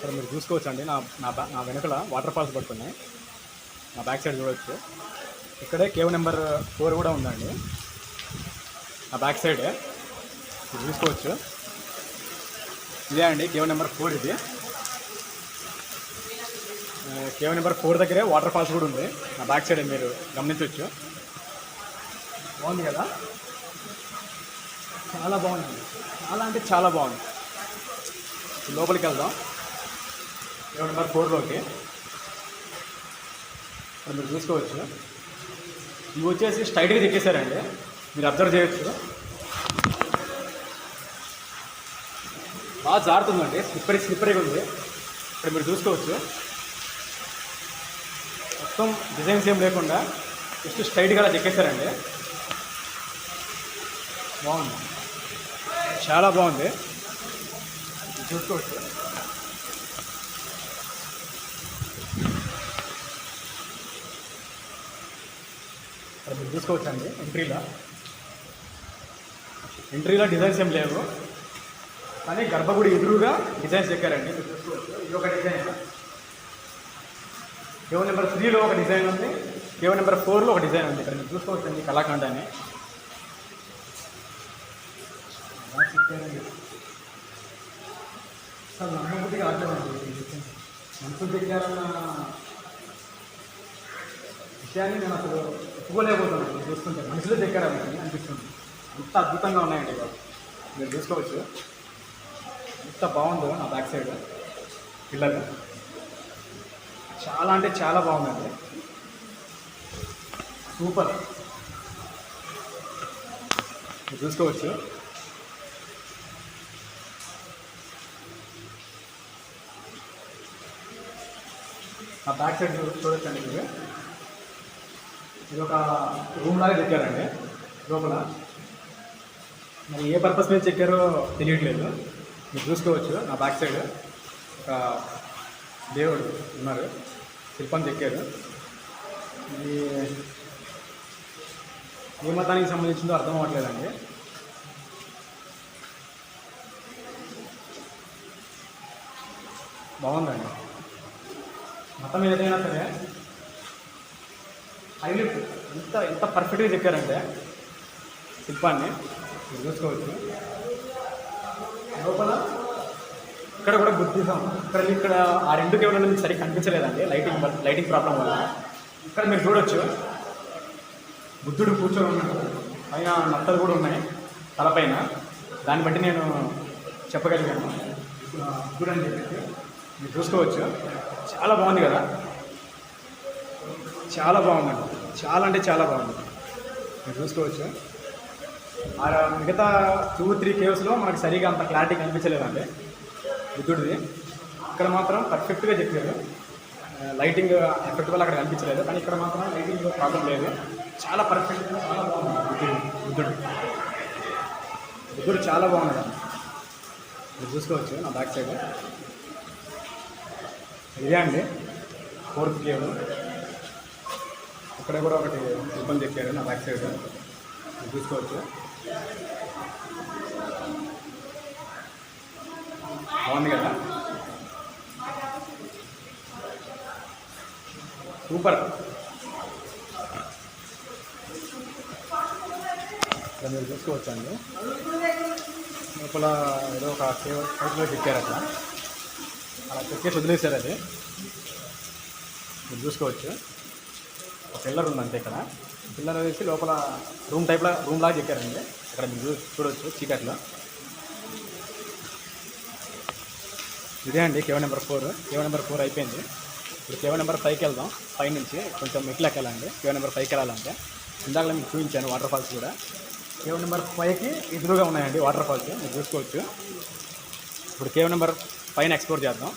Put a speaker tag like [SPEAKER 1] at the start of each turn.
[SPEAKER 1] ఇక్కడ మీరు చూసుకోవచ్చు అండి, నా వెనుకల వాటర్ ఫాల్స్ పడుతున్నాయి. నా బ్యాక్ సైడ్ చూడవచ్చు. ఇక్కడే కేవ్ నెంబర్ 4 కూడా ఉందండి. నా బ్యాక్ సైడే మీరు చూసుకోవచ్చు. ఇదే అండి కేవ్ నెంబర్ 4. ఇది కేవ్ నెంబర్ 4 దగ్గరే వాటర్ ఫాల్స్ కూడా ఉంది. నా బ్యాక్ సైడ్ మీరు గమనించవచ్చు. బాగుంది కదా, చాలా బాగుంది. చాలా అంటే చాలా బాగుంది. లోపలికి వెళ్దాం కేవ్ నెంబర్ 4లోకి. ఇక్కడ మీరు చూసుకోవచ్చు. ఇవి వచ్చేసి స్ట్రైట్గా చెక్కేశారండి, మీరు అబ్జర్వ్ చేయొచ్చు. బాగా జారుతుందండి, స్లిప్పరీగా ఉంది. ఇక్కడ మీరు చూసుకోవచ్చు. మొత్తం డిజైన్స్ ఏం లేకుండా జస్ట్ స్ట్రైట్గా అలా చెక్కేశారండి. బాగుంది, చాలా బాగుంది. చూసుకోవచ్చు. ఇక్కడ మీరు చూసుకోవచ్చు అండి. ఎంట్రీలో డిజైన్స్ ఏం లేవు, కానీ గర్భగుడి ఎదురుగా డిజైన్స్ చెక్కారండి. మీరు చూసుకోవచ్చు. ఇది ఒక డిజైన్. కేవ్ నెంబర్ 3లో ఒక డిజైన్ ఉంది, కేవ్ నెంబర్ 4లో ఒక డిజైన్ ఉంది. ఇక్కడ మీరు చూసుకోవచ్చు అండి కళాఖండాన్ని. అసలు నమ్మబుద్ధిగా అర్థమైంది. మనుషులు చెక్కారన్న విషయాన్ని నేను అసలు ఒప్పుకోలేకపోతున్నాను. చూస్తుంటే మనుషులు చెక్కారని అనిపిస్తుంది. అంత అద్భుతంగా ఉన్నాయండి బాబు, మీరు చూసుకోవచ్చు. ఎంత బాగుందో నా బ్యాక్ సైడ్ పిల్లలు. చాలా అంటే చాలా బాగుందండి, సూపర్. మీరు చూసుకోవచ్చు. నా బ్యాక్ సైడ్ చూడొచ్చండి మీరు. ఇది ఒక రూమ్ లాగా చెక్కారండి లోపల. మరి ఏ పర్పస్ మీద చెక్కారో తెలియట్లేదు. మీరు చూసుకోవచ్చు. నా బ్యాక్ సైడ్ ఒక దేవుడు ఉన్నారు, శిల్పం చెక్కారు. ఇది ఏ మతానికి సంబంధించిందో అర్థం అవ్వట్లేదండి. బాగుందండి. మతం ఏదైనా సరే హైలైట్ ఎంత పర్ఫెక్ట్గా చెక్కారంటే శిల్పాన్ని మీరు చూసుకోవచ్చు. లోపల ఇక్కడ కూడా బుద్ధిజం. ఇక్కడ ఆ 2 కేవలం మీకు సరిగ్గా కనిపించలేదండి లైటింగ్ ప్రాబ్లం వల్ల. ఇక్కడ మీరు చూడొచ్చు బుద్ధుడు కూర్చొని ఉన్నాడు, పైన నత్తలు కూడా ఉన్నాయి తలపైన. దాన్ని బట్టి నేను చెప్పగలిగాను బుద్ధుడు అని చెప్పేసి. మీరు చూసుకోవచ్చు. చాలా బాగుంది కదా, చాలా బాగుందండి. చాలా అంటే చాలా బాగుంది. మీరు చూసుకోవచ్చు. మిగతా 2-3 కేవ్స్లో మనకు సరిగా అంత క్లారిటీ కనిపించలేదండి బుద్ధుడిది. ఇక్కడ మాత్రం పర్ఫెక్ట్గా చెప్పారు. లైటింగ్ ఎఫెక్ట్ వల్ల అక్కడ కనిపించలేదు, కానీ ఇక్కడ మాత్రం లైటింగ్ ప్రాబ్లం లేదు. చాలా పర్ఫెక్ట్గా చాలా బాగుంది బుద్ధుడు చాలా బాగున్నాడు. మీరు చూసుకోవచ్చు. నా బ్యాక్ సైడ్ ఇదే అండి 4th కేవ్. ఇక్కడ కూడా ఒకటి ఇబ్బంది చెప్పారు నా బ్యాక్ సైడ్. చూసుకోవచ్చు. బాగుంది కదా, సూపర్. ఇక్కడ మీరు చూసుకోవచ్చు అండి. లోపల ఏదో ఒక కేవ్లో చెక్కారు అట్లా, అలా చెక్కేసి వదిలేశారు. అది మీరు చూసుకోవచ్చు. ఒక పిల్లర్ ఉంది అంతే. ఇక్కడ పిల్లర్ వేసి లోపల రూమ్ లాగా చెక్కారండి. ఇక్కడ మీరు చూడవచ్చు చీకట్లో. ఇదే అండి కేవ్ నెంబర్ 4. కేవ్ నెంబర్ 4 అయిపోయింది. ఇప్పుడు కేవ్ నెంబర్ 5కి వెళ్దాం. 5 నుంచి కొంచెం మెట్లు ఎక్కాలండి కేవ్ నెంబర్ 5కి వెళ్ళాలంటే. ఇందాక మీకు చూపించాను వాటర్ ఫాల్స్ కూడా. కేవ్ నెంబర్ 5కి ఎదురుగా ఉన్నాయండి వాటర్ ఫాల్స్, మీరు చూసుకోవచ్చు. ఇప్పుడు కేవ్ నెంబర్ 5ని ఎక్స్ప్లోర్ చేద్దాం.